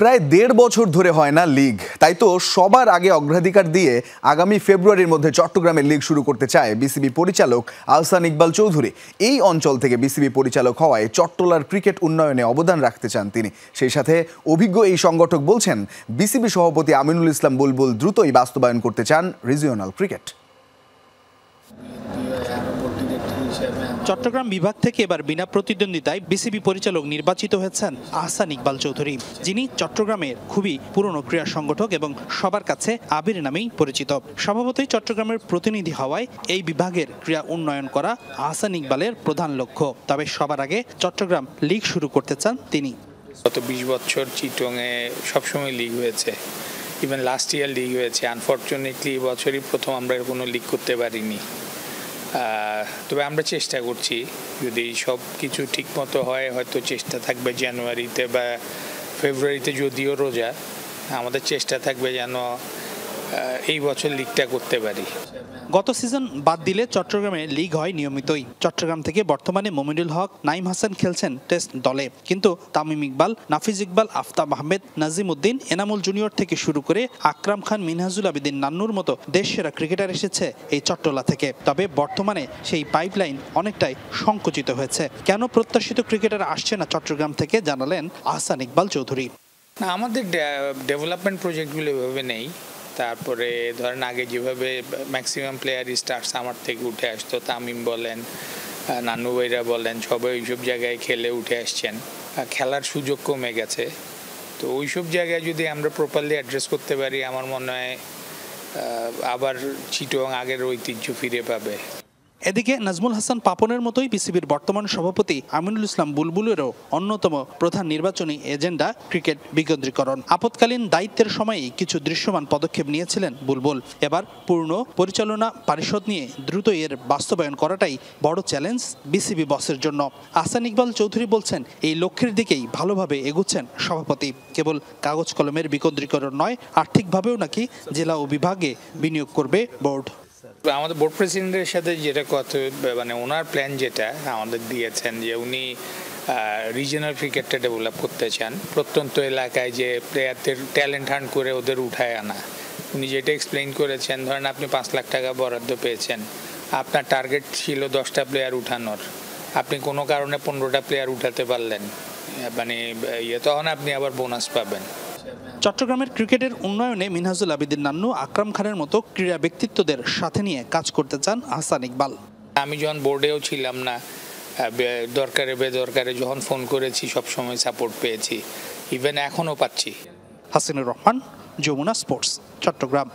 প্রায় ১.৫ বছর ধরে হয় না লিগ, তাই তো সবার আগে অগ্রাধিকার দিয়ে আগামী ফেব্রুয়ারির মধ্যে চট্টগ্রামের লিগ শুরু করতে চায় বিসিবি পরিচালক আহসান ইকবাল চৌধুরী। এই অঞ্চল থেকে বিসিবি পরিচালক হওয়ায় চট্টলার ক্রিকেট উন্নয়নে অবদান রাখতে চান তিনি। সেই সাথে অভিজ্ঞ এই সংগঠক বলছেন, বিসিবি সভাপতি আমিনুল ইসলাম বুলবুল দ্রুতই বাস্তবায়ন করতে চান রিজিওনাল ক্রিকেট। চট্টগ্রাম বিভাগ থেকে এবার বিনা প্রতিদ্বন্দ্বিতায় বিসিবি পরিচালক নির্বাচিত হয়েছেন আহসান ইকবাল চৌধুরী, যিনি চট্টগ্রামের খুবই পুরনো ক্রীড়া সংগঠক এবং সবার কাছে আবির নামেই পরিচিত। স্বভাবতই চট্টগ্রামের প্রতিনিধি হওয়ায় এই বিভাগের ক্রীড়া উন্নয়ন করা আহসান ইকবালের প্রধান লক্ষ্য। তবে সবার আগে চট্টগ্রাম লিগ শুরু করতে চান তিনি। গত ২০ বছর চিটংয়ে সবসময় লিগ হয়েছে, ইভেন লাস্ট ইয়ার লিগ হয়েছে। আনফর্চুনেটলি বছরই প্রথম আমরা কোনো লিগ করতে পারিনি। তবে আমরা চেষ্টা করছি, যদি সব কিছু ঠিক মতো হয় হয়তো চেষ্টা থাকবে জানুয়ারিতে বা ফেব্রুয়ারিতে, যদিও রোজা, আমাদের চেষ্টা থাকবে যেন এই বছর লিগটা করতে পারি। গত সিজন বাদ দিলে চট্টগ্রামে লিগ হয় নিয়মিতই। চট্টগ্রাম থেকে বর্তমানে মমিনুল হক, নাইম হাসান খেলছেন টেস্ট দলে, কিন্তু তামিম ইকবাল, নাফিজ ইকবাল, আফতাব আহমেদ, নাজিম উদ্দিন, এনামুল জুনিয়র থেকে শুরু করে আকরাম খান, মিনহাজুল আবেদিন নান্নুর মতো দেশসেরা ক্রিকেটার এসেছে এই চট্টলা থেকে। তবে বর্তমানে সেই পাইপলাইন অনেকটাই সংকুচিত হয়েছে। কেন প্রত্যাশিত ক্রিকেটার আসছে না চট্টগ্রাম থেকে, জানালেন আহসান ইকবাল চৌধুরী। আমাদের ডেভেলপমেন্ট প্রজেক্টগুলো এভাবে নেই। তারপরে ধরেন আগে যেভাবে ম্যাক্সিমাম প্লেয়ার স্টার্স আমার থেকে উঠে আসতো, তামিম বলেন, নান্নু ভাইরা বলেন, সবাই ওইসব জায়গায় খেলে উঠে আসছেন। খেলার সুযোগ কমে গেছে, তো ওইসব জায়গায় যদি আমরা প্রপারলি অ্যাড্রেস করতে পারি, আমার মনে হয় আবার চিটং আগের ঐতিহ্য ফিরে পাবে। এদিকে নাজমুল হাসান পাপনের মতোই বিসিবির বর্তমান সভাপতি আমিনুল ইসলাম বুলবুলেরও অন্যতম প্রধান নির্বাচনী এজেন্ডা ক্রিকেট বিকেন্দ্রীকরণ। আপৎকালীন দায়িত্বের সময়েই কিছু দৃশ্যমান পদক্ষেপ নিয়েছিলেন বুলবুল। এবার পূর্ণ পরিচালনা পরিষদ নিয়ে দ্রুত এর বাস্তবায়ন করাটাই বড় চ্যালেঞ্জ বিসিবি বসের জন্য। আহসান ইকবাল চৌধুরী বলছেন, এই লক্ষ্যের দিকেই ভালোভাবে এগুচ্ছেন সভাপতি। কেবল কাগজ কলমের বিকেন্দ্রীকরণ নয়, আর্থিকভাবেও নাকি জেলা ও বিভাগে বিনিয়োগ করবে বোর্ড। আমাদের বোর্ড প্রেসিডেন্টের সাথে যেটা কথা, মানে ওনার প্ল্যান যেটা আমাদের দিয়েছেন, যে উনি রিজিওনাল ক্রিকেটটা ডেভেলপ করতে চান। প্রত্যন্ত এলাকায় যে প্লেয়ারদের ট্যালেন্ট হান্ট করে ওদের উঠায় আনা। উনি যেটা এক্সপ্লেইন করেছেন, ধরেন আপনি ৫ লাখ টাকা বরাদ্দ পেয়েছেন, আপনার টার্গেট ছিল 10টা প্লেয়ার উঠানোর, আপনি কোনো কারণে 15টা প্লেয়ার উঠাতে পারলেন, মানে তখন আপনি আবার বোনাস পাবেন। চট্টগ্রামের ক্রিকেটের উন্নয়নে মিনহাজুল আবেদিন নান্নু, আকরাম খানের মতো ক্রীড়া ব্যক্তিত্বদের সাথে নিয়ে কাজ করতে চান আহসান ইকবাল। আমি যখন বোর্ডেও ছিলাম না, দরকারে বেদরকারে যখন ফোন করেছি সবসময় সাপোর্ট পেয়েছি, ইভেন এখনও পাচ্ছি। হাসিনুর রহমান, যমুনা স্পোর্টস, চট্টগ্রাম।